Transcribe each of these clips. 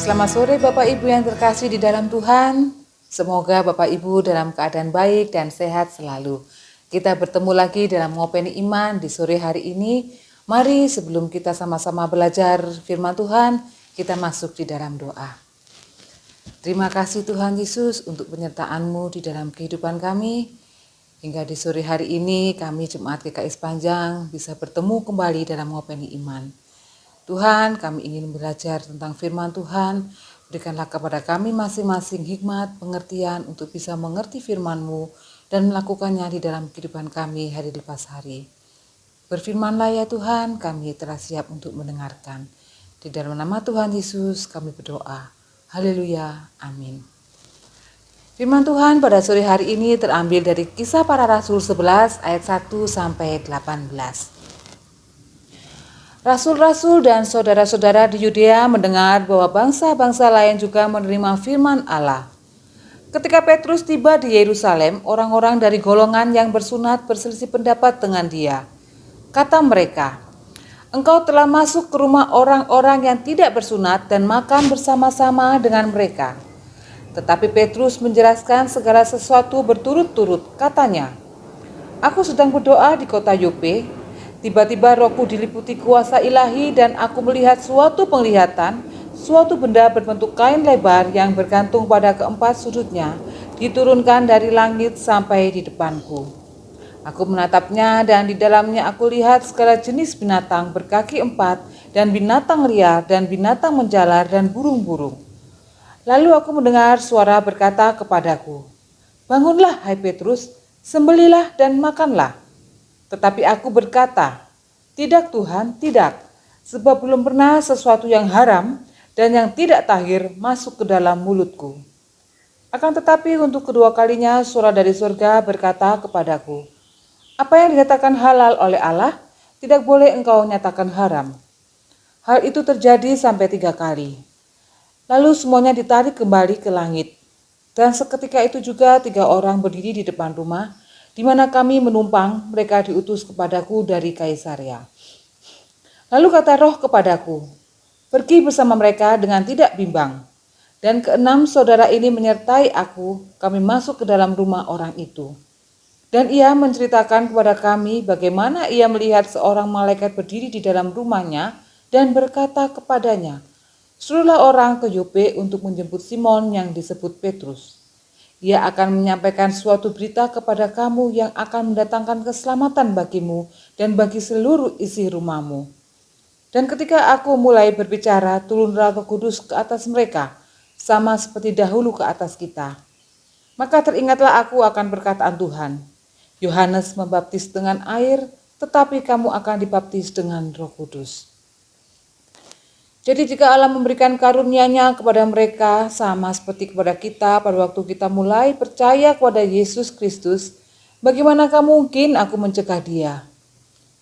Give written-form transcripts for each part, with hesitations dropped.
Selamat sore Bapak Ibu yang terkasih di dalam Tuhan. Semoga Bapak Ibu dalam keadaan baik dan sehat selalu. Kita bertemu lagi dalam Ngopeni Iman di sore hari ini. Mari sebelum kita sama-sama belajar firman Tuhan, kita masuk di dalam doa. Terima kasih Tuhan Yesus untuk penyertaan-Mu di dalam kehidupan kami. Hingga di sore hari ini kami Jemaat GKI Sepanjang bisa bertemu kembali dalam Ngopeni Iman. Tuhan, kami ingin belajar tentang firman Tuhan. Berikanlah kepada kami masing-masing hikmat, pengertian untuk bisa mengerti firman-Mu dan melakukannya di dalam kehidupan kami hari lepas hari. Berfirmanlah ya Tuhan, kami telah siap untuk mendengarkan. Di dalam nama Tuhan Yesus kami berdoa. Haleluya, amin. Firman Tuhan pada sore hari ini terambil dari Kisah Para Rasul 11 ayat 1 sampai 18. Rasul-rasul dan saudara-saudara di Yudea mendengar bahwa bangsa-bangsa lain juga menerima firman Allah. Ketika Petrus tiba di Yerusalem, orang-orang dari golongan yang bersunat berselisih pendapat dengan dia. Kata mereka, "Engkau telah masuk ke rumah orang-orang yang tidak bersunat dan makan bersama-sama dengan mereka." Tetapi Petrus menjelaskan segala sesuatu berturut-turut. Katanya, "Aku sedang berdoa di kota Yope. Tiba-tiba rohku diliputi kuasa ilahi dan aku melihat suatu penglihatan, suatu benda berbentuk kain lebar yang bergantung pada keempat sudutnya, diturunkan dari langit sampai di depanku. Aku menatapnya dan di dalamnya aku lihat segala jenis binatang berkaki empat dan binatang liar dan binatang menjalar dan burung-burung. Lalu aku mendengar suara berkata kepadaku, 'Bangunlah hai Petrus, sembelihlah dan makanlah.' Tetapi aku berkata, 'Tidak Tuhan, tidak, sebab belum pernah sesuatu yang haram dan yang tidak tahir masuk ke dalam mulutku.' Akan tetapi untuk kedua kalinya suara dari surga berkata kepadaku, 'Apa yang dikatakan halal oleh Allah, tidak boleh engkau nyatakan haram.' Hal itu terjadi sampai 3 kali. Lalu semuanya ditarik kembali ke langit. Dan seketika itu juga 3 orang berdiri di depan rumah, di mana kami menumpang. Mereka diutus kepadaku dari Kaisarea. Lalu kata Roh kepadaku, 'Pergi bersama mereka dengan tidak bimbang.' Dan 6 saudara ini menyertai aku, kami masuk ke dalam rumah orang itu. Dan ia menceritakan kepada kami bagaimana ia melihat seorang malaikat berdiri di dalam rumahnya dan berkata kepadanya, 'Suruhlah orang ke Yope untuk menjemput Simon yang disebut Petrus. Ia akan menyampaikan suatu berita kepada kamu yang akan mendatangkan keselamatan bagimu dan bagi seluruh isi rumahmu.' Dan ketika aku mulai berbicara, turunlah Roh Kudus ke atas mereka, sama seperti dahulu ke atas kita. Maka teringatlah aku akan perkataan Tuhan. Yohanes membaptis dengan air, tetapi kamu akan dibaptis dengan Roh Kudus. Jadi jika Allah memberikan karunia-Nya kepada mereka sama seperti kepada kita pada waktu kita mulai percaya kepada Yesus Kristus, bagaimanakah mungkin aku mencegah Dia?"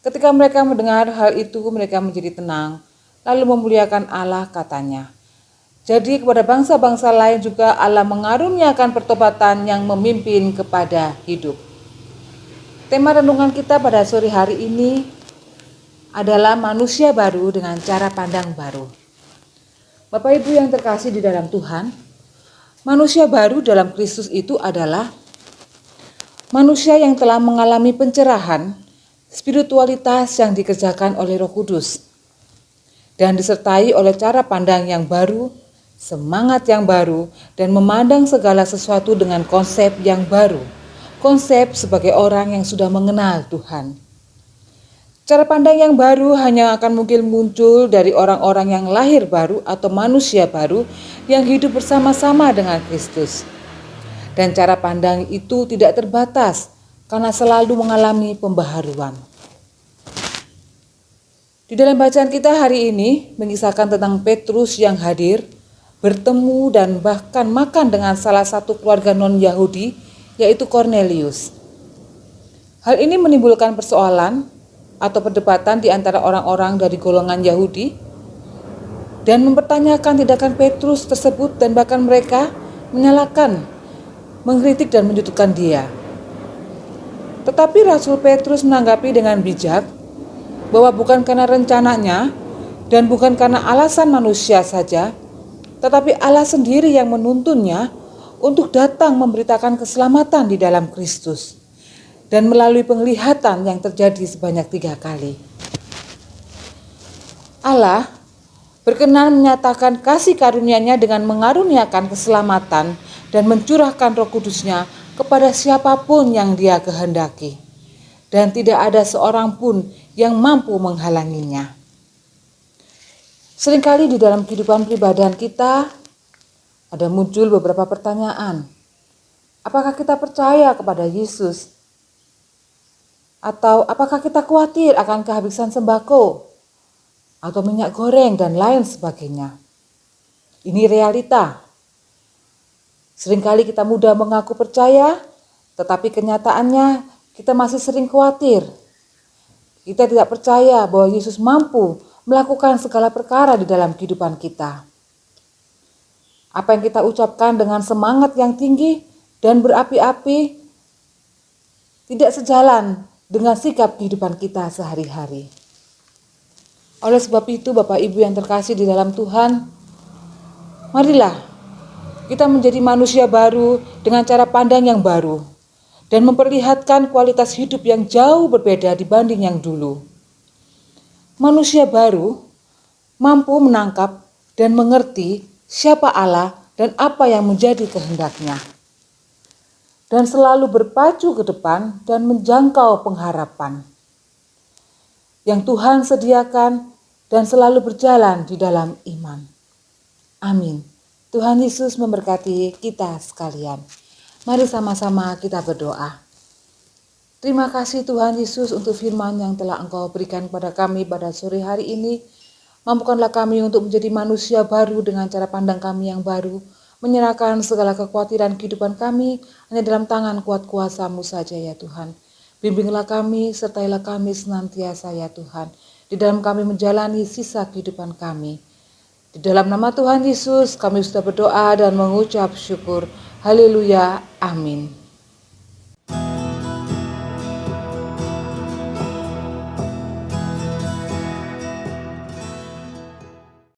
Ketika mereka mendengar hal itu, mereka menjadi tenang, lalu memuliakan Allah, katanya. Jadi kepada bangsa-bangsa lain juga Allah mengaruniakan pertobatan yang memimpin kepada hidup. Tema renungan kita pada sore hari ini adalah manusia baru dengan cara pandang baru. Bapak Ibu yang terkasih di dalam Tuhan, manusia baru dalam Kristus itu adalah manusia yang telah mengalami pencerahan, spiritualitas yang dikerjakan oleh Roh Kudus, dan disertai oleh cara pandang yang baru, semangat yang baru, dan memandang segala sesuatu dengan konsep yang baru, konsep sebagai orang yang sudah mengenal Tuhan. Cara pandang yang baru hanya akan mungkin muncul dari orang-orang yang lahir baru atau manusia baru yang hidup bersama-sama dengan Kristus. Dan cara pandang itu tidak terbatas karena selalu mengalami pembaharuan. Di dalam bacaan kita hari ini mengisahkan tentang Petrus yang hadir, bertemu dan bahkan makan dengan salah satu keluarga non-Yahudi, yaitu Kornelius. Hal ini menimbulkan persoalan atau perdebatan di antara orang-orang dari golongan Yahudi dan mempertanyakan tindakan Petrus tersebut, dan bahkan mereka menyalahkan, mengkritik dan menyudutkan dia. Tetapi Rasul Petrus menanggapi dengan bijak bahwa bukan karena rencananya dan bukan karena alasan manusia saja, tetapi Allah sendiri yang menuntunnya untuk datang memberitakan keselamatan di dalam Kristus, dan melalui penglihatan yang terjadi sebanyak 3 kali. Allah berkenan menyatakan kasih karunia-Nya dengan mengaruniakan keselamatan dan mencurahkan Roh Kudus-Nya kepada siapapun yang Dia kehendaki, dan tidak ada seorang pun yang mampu menghalanginya. Seringkali di dalam kehidupan pribadi kita ada muncul beberapa pertanyaan. Apakah kita percaya kepada Yesus? Atau apakah kita khawatir akan kehabisan sembako atau minyak goreng dan lain sebagainya? Ini realita. Seringkali kita mudah mengaku percaya, tetapi kenyataannya kita masih sering khawatir. Kita tidak percaya bahwa Yesus mampu melakukan segala perkara di dalam kehidupan kita. Apa yang kita ucapkan dengan semangat yang tinggi dan berapi-api tidak sejalan dengan sikap kehidupan kita sehari-hari. Oleh sebab itu, Bapak Ibu yang terkasih di dalam Tuhan, marilah kita menjadi manusia baru dengan cara pandang yang baru dan memperlihatkan kualitas hidup yang jauh berbeda dibanding yang dulu. Manusia baru mampu menangkap dan mengerti siapa Allah dan apa yang menjadi kehendak-Nya, dan selalu berpacu ke depan dan menjangkau pengharapan yang Tuhan sediakan dan selalu berjalan di dalam iman. Amin. Tuhan Yesus memberkati kita sekalian. Mari sama-sama kita berdoa. Terima kasih Tuhan Yesus untuk firman yang telah Engkau berikan kepada kami pada sore hari ini. Mampukanlah kami untuk menjadi manusia baru dengan cara pandang kami yang baru, menyerahkan segala kekhawatiran kehidupan kami hanya dalam tangan kuat kuasa-Mu saja ya Tuhan. Bimbinglah kami, sertailah kami senantiasa ya Tuhan, di dalam kami menjalani sisa kehidupan kami. Di dalam nama Tuhan Yesus kami sudah berdoa dan mengucap syukur. Haleluya. Amin.